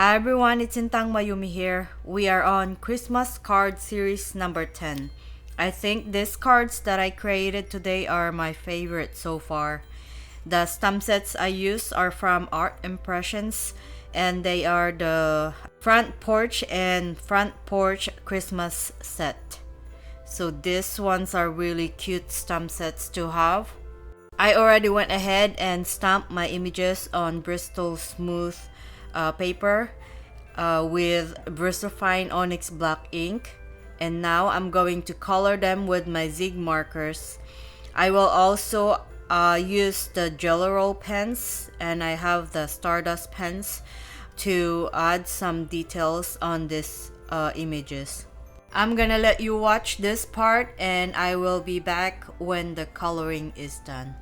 Hi everyone, it's Sintang Mayumi here. We are on Christmas card series number 10. I think these cards that I created today are my favorite so far. The stamp sets I use are from Art Impressions, and they are the Front Porch and Front Porch Christmas set. So these ones are really cute stamp sets to have. I already went ahead and stamped my images on Bristol smooth paper with Bristol Fine Onyx Black ink. And now I'm going to color them with my Zig markers. I will also use the Jelly Roll pens, and I have the Stardust pens to add some details on these images. I'm gonna let you watch this part and I will be back when the coloring is done.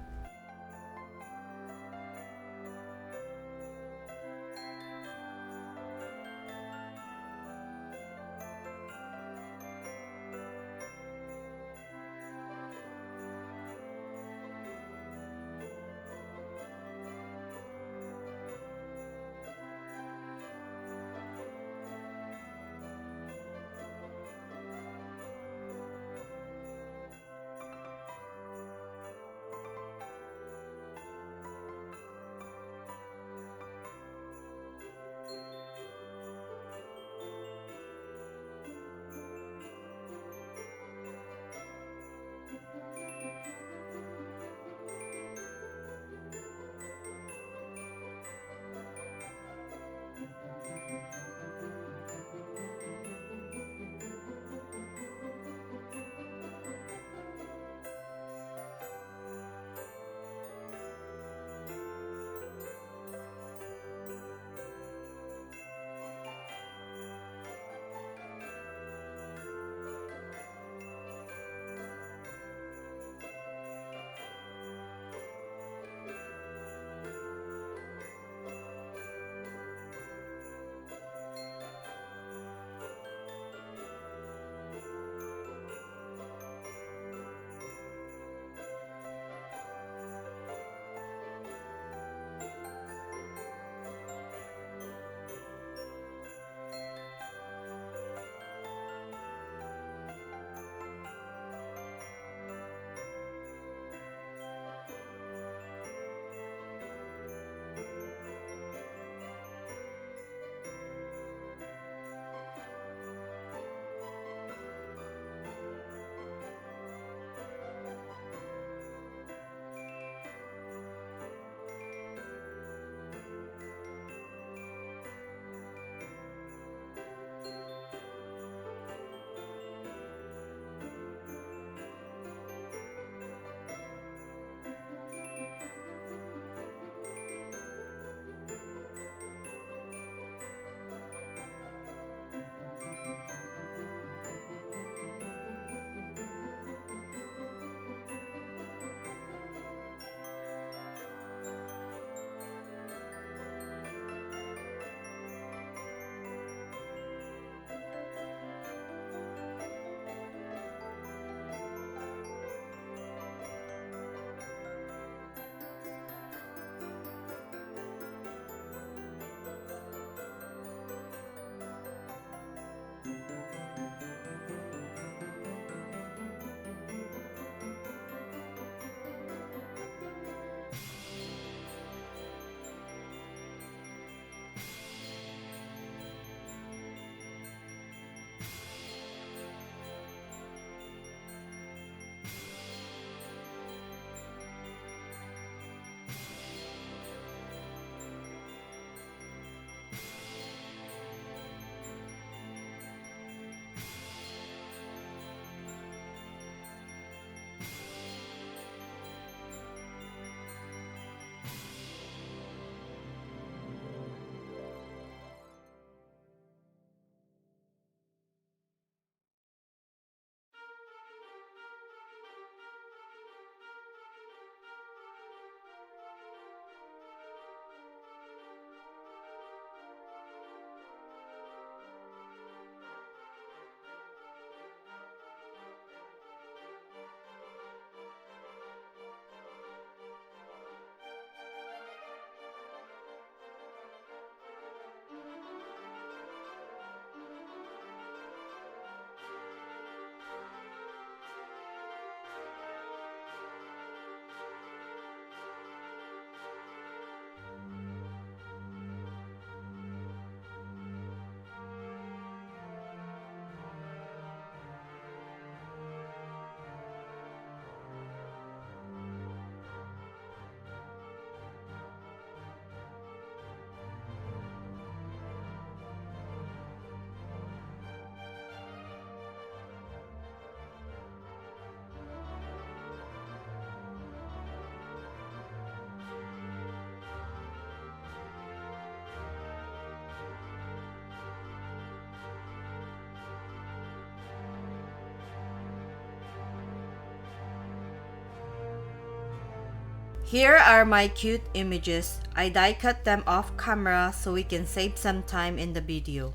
Here are my cute images. I die cut them off camera so we can save some time in the video.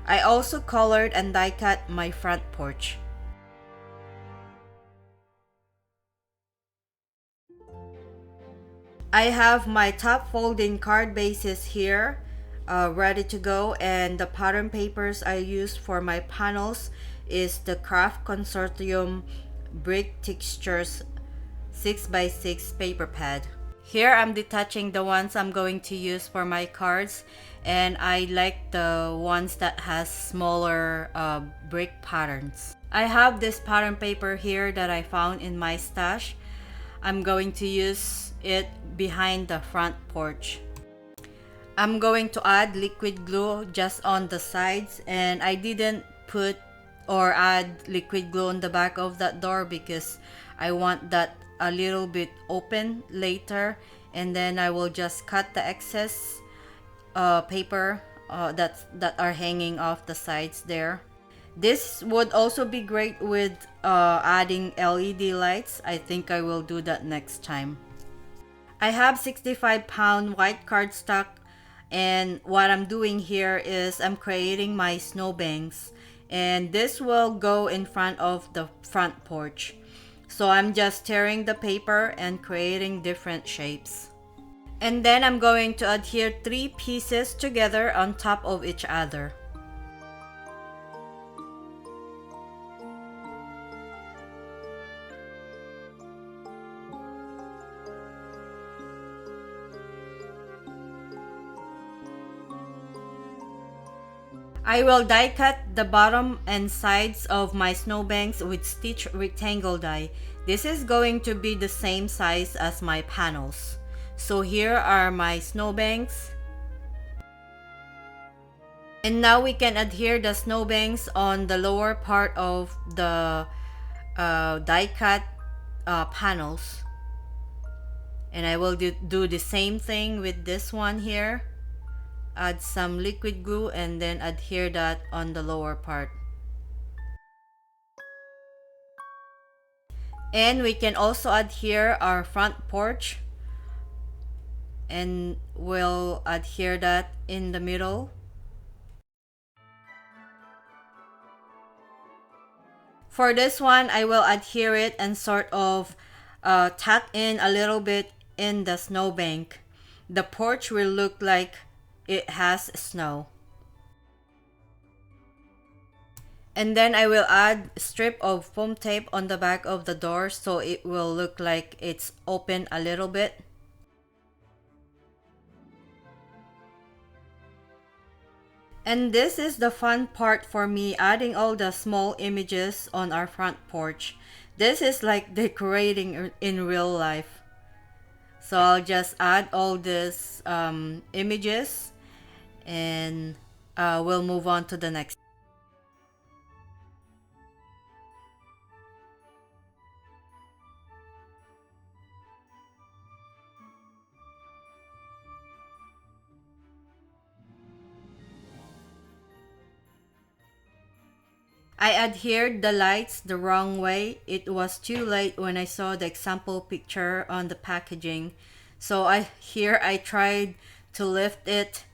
I also colored and die cut my front porch. I have my top folding card bases here ready to go, and the pattern papers I used for my panels is the Craft Consortium Brick Textures 6x6 paper pad. Here I'm detaching the ones I'm going to use for my cards, and I like the ones that has smaller brick patterns. I have this pattern paper here that I found in my stash. I'm going to use it behind the front porch. I'm going to add liquid glue just on the sides, and I didn't put or add liquid glue on the back of that door because I want that a little bit open later, and then I will just cut the excess paper that are hanging off the sides there. This would also be great with adding LED lights. I think I will do that next time. I have 65-pound white cardstock, and what I'm doing here is I'm creating my snowbanks, and this will go in front of the front porch. So I'm just tearing the paper and creating different shapes. And then I'm going to adhere 3 pieces together on top of each other. I will die cut the bottom and sides of my snowbanks with stitch rectangle die. This is going to be the same size as my panels. So here are my snowbanks. And now we can adhere the snowbanks on the lower part of the die cut panels. And I will do the same thing with this one here. Add some liquid glue and then adhere that on the lower part. And we can also adhere our front porch, and we'll adhere that in the middle. For this one, I will adhere it and sort of tuck in a little bit in the snowbank. The porch will look like it has snow. And then I will add a strip of foam tape on the back of the door so it will look like it's open a little bit. And this is the fun part for me, adding all the small images on our front porch. This is like decorating in real life. So I'll just add all these images, and we'll move on to the next. I adhered the lights the wrong way. It was too late when I saw the example picture on the packaging. So I tried to lift it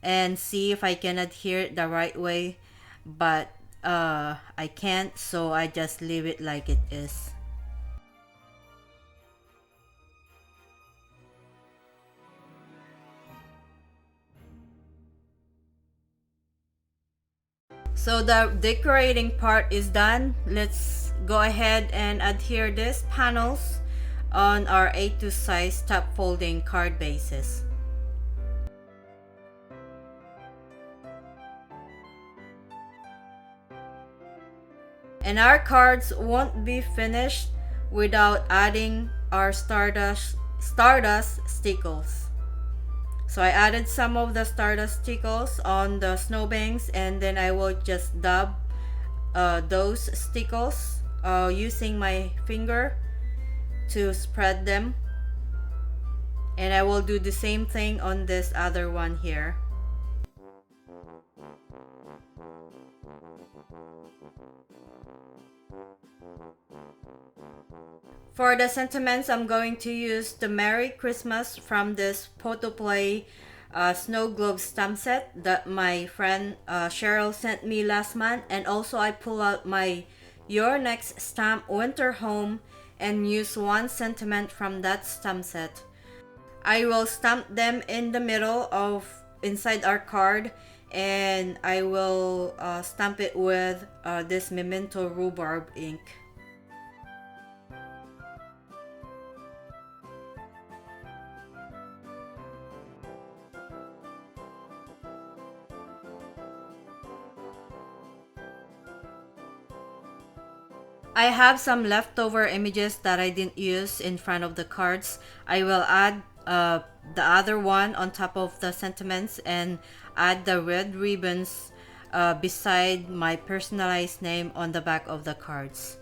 and see if I can adhere it the right way, but I can't, so I just leave it like it is. So the decorating part is done. Let's go ahead and adhere these panels on our A2 size top folding card bases. And our cards won't be finished without adding our Stardust stickles. So I added some of the Stardust stickles on the snowbanks, and then I will just dab those stickles using my finger to spread them. And I will do the same thing on this other one here. For the sentiments, I'm going to use the Merry Christmas from this Photoplay snow globe stamp set that my friend Cheryl sent me last month. And also I pull out my Your Next stamp Winter Home and use one sentiment from that stamp set. I will stamp them in the middle of inside our card, and I will stamp it with this Memento Rhubarb ink. I have some leftover images that I didn't use in front of the cards. I will add the other one on top of the sentiments and add the red ribbons beside my personalized name on the back of the cards.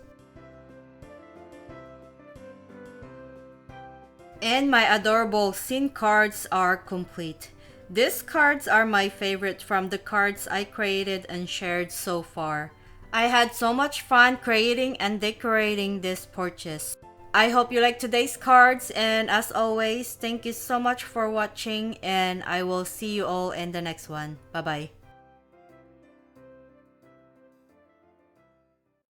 And my adorable scene cards are complete. These cards are my favorite from the cards I created and shared so far. I had so much fun creating and decorating these porches. I hope you like today's cards, and as always, thank you so much for watching, and I will see you all in the next one. Bye bye.